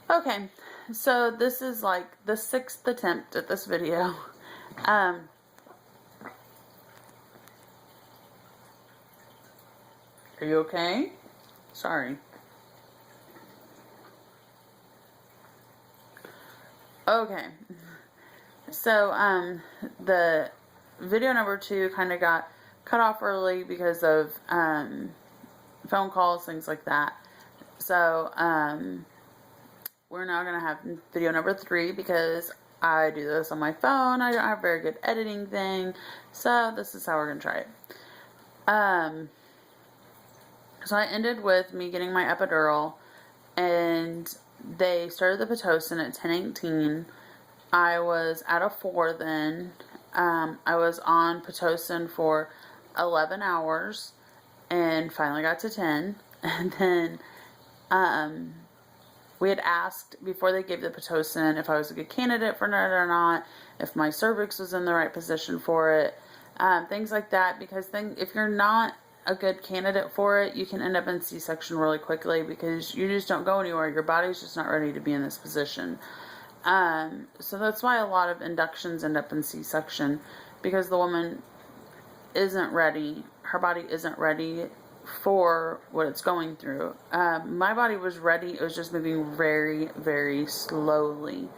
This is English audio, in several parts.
Okay, so this is like the 6th attempt at this video. Are you okay? Sorry. Okay, so the video number 2 kind of got cut off early because of phone calls, things like that. So we're now gonna have video number 3 because I do this on my phone. I don't have a very good editing thing, so this is how we're gonna try it. So I ended with me getting my epidural, and they started the Pitocin at 10:18. I was at a 4 then. I was on Pitocin for 11 hours and finally got to 10. And then we had asked before they gave the Pitocin if I was a good candidate for it or not, if my cervix was in the right position for it, things like that. Because if you're not a good candidate for it, you can end up in C-section really quickly because you just don't go anywhere. Your body's just not ready to be in this position. So that's why a lot of inductions end up in C-section, because the woman isn't ready. Her body isn't ready for what it's going through. My body was ready. It was just moving very, very slowly,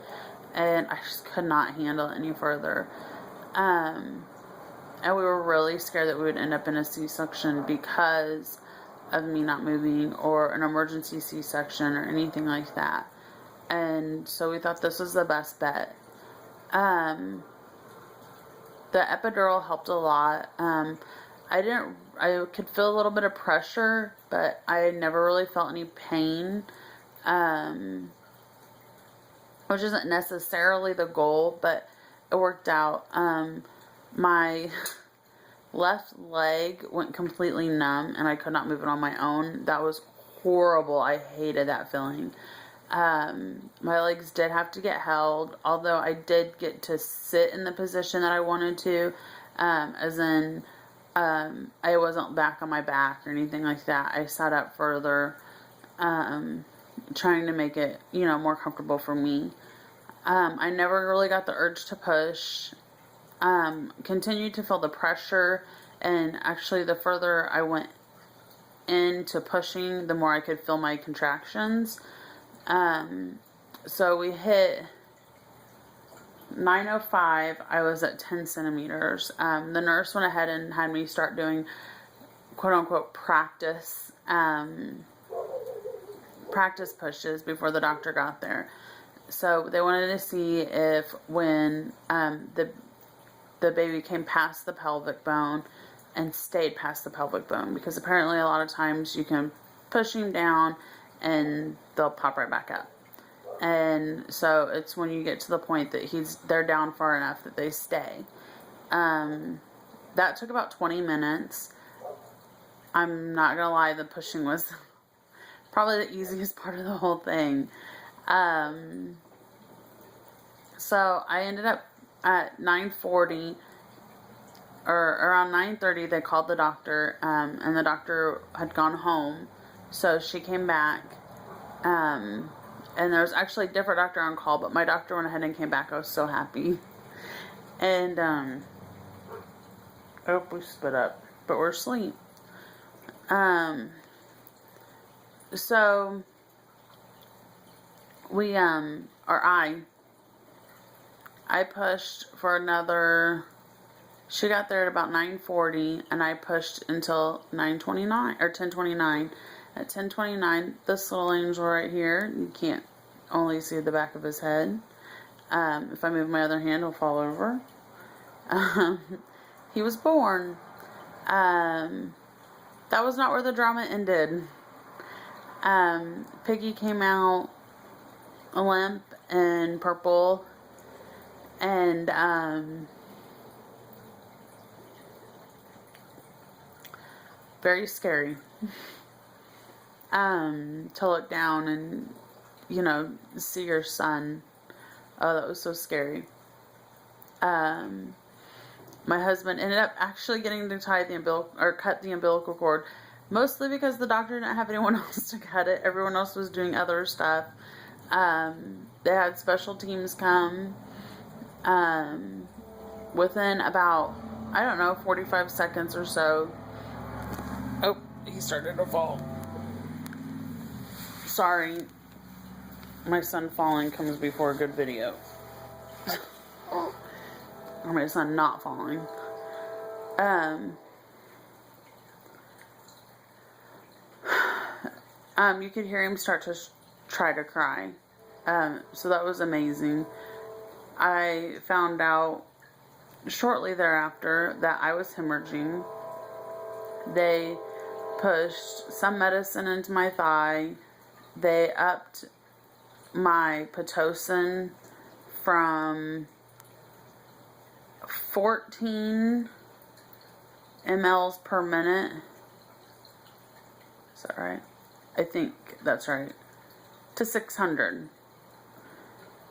and I just could not handle it any further. And we were really scared that we would end up in a C-section because of me not moving, or an emergency C-section or anything like that. And so we thought this was the best bet. The epidural helped a lot. I could feel a little bit of pressure, but I never really felt any pain, which isn't necessarily the goal, but it worked out. My left leg went completely numb, and I could not move it on my own. That was horrible. I hated that feeling. My legs did have to get held, although I did get to sit in the position that I wanted to, as in, I wasn't back on my back or anything like that. I sat up further, trying to make it, more comfortable for me. I never really got the urge to push. Continued to feel the pressure, and actually the further I went into pushing, the more I could feel my contractions. So we hit 9:05. I was at 10 centimeters. The nurse went ahead and had me start doing quote unquote practice pushes before the doctor got there. So they wanted to see if when the baby came past the pelvic bone and stayed past the pelvic bone, because apparently a lot of times you can push him down and they'll pop right back up. And so it's when you get to the point that they're down far enough that they stay. That took about 20 minutes. I'm not gonna lie, the pushing was probably the easiest part of the whole thing. So I ended up at 9:40, or around 9:30, they called the doctor, and the doctor had gone home. So she came back, and there was actually a different doctor on call, but my doctor went ahead and came back. I was so happy. And, oh, we split up, but we're asleep. So, I pushed for another, she got there at about 9:40, and I pushed until 9:29, or 10:29. At 10:29, this little angel right here, you can't only see the back of his head. If I move my other hand, he'll fall over. He was born. That was not where the drama ended. Piggy came out limp and purple, and very scary. To look down and, see your son. Oh, that was so scary. My husband ended up actually getting to cut the umbilical cord, mostly because the doctor didn't have anyone else to cut it. Everyone else was doing other stuff. They had special teams come. Within about, I don't know, 45 seconds or so. Oh, he started to fall. Sorry. My son falling comes before a good video. Or my son not falling. You could hear him start to try to cry. So that was amazing. I found out shortly thereafter that I was hemorrhaging. They pushed some medicine into my thigh. They upped my Pitocin from 14 mLs per minute. Is that right? I think that's right. To 600.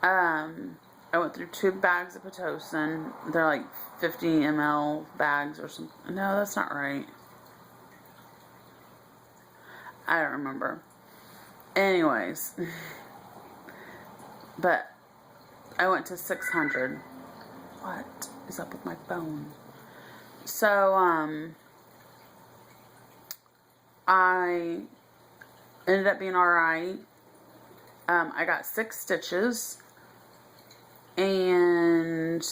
I went through 2 bags of Pitocin. They're like 50 ml bags or something. No, that's not right. I don't remember. Anyways. But I went to 600. What is up with my phone? So, I ended up being alright. I got 6 stitches. And,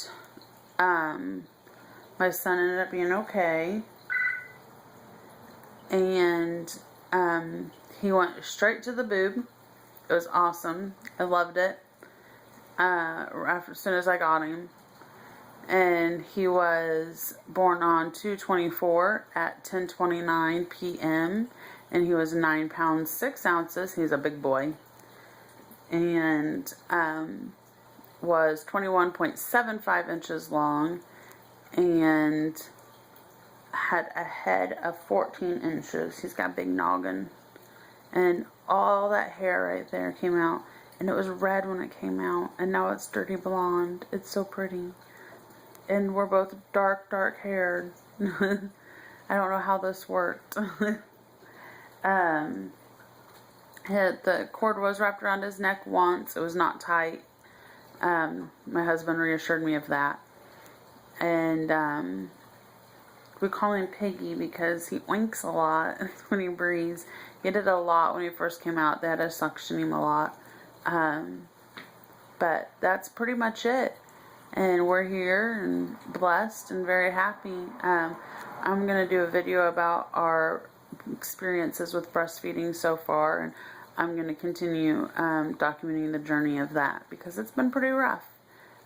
my son ended up being okay. And, he went straight to the boob. It was awesome. I loved it. As soon as I got him. And he was born on 2/24 at 10:29 p.m. And he was 9 pounds 6 ounces. He's a big boy. And was 21.75 inches long and had a head of 14 inches. He's got a big noggin. And all that hair right there came out. And it was red when it came out. And now it's dirty blonde. It's so pretty. And we're both dark haired. I don't know how this worked. The cord was wrapped around his neck once. It was not tight. My husband reassured me of that. And we call him Piggy because he oinks a lot when he breathes. He did a lot when he first came out. They had to suction him a lot. But that's pretty much it. And we're here and blessed and very happy. I'm going to do a video about our experiences with breastfeeding so far. And I'm going to continue documenting the journey of that because it's been pretty rough.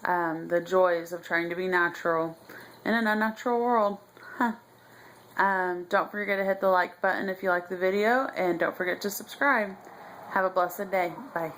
The joys of trying to be natural in an unnatural world. Huh. Don't forget to hit the like button if you like the video. And don't forget to subscribe. Have a blessed day. Bye.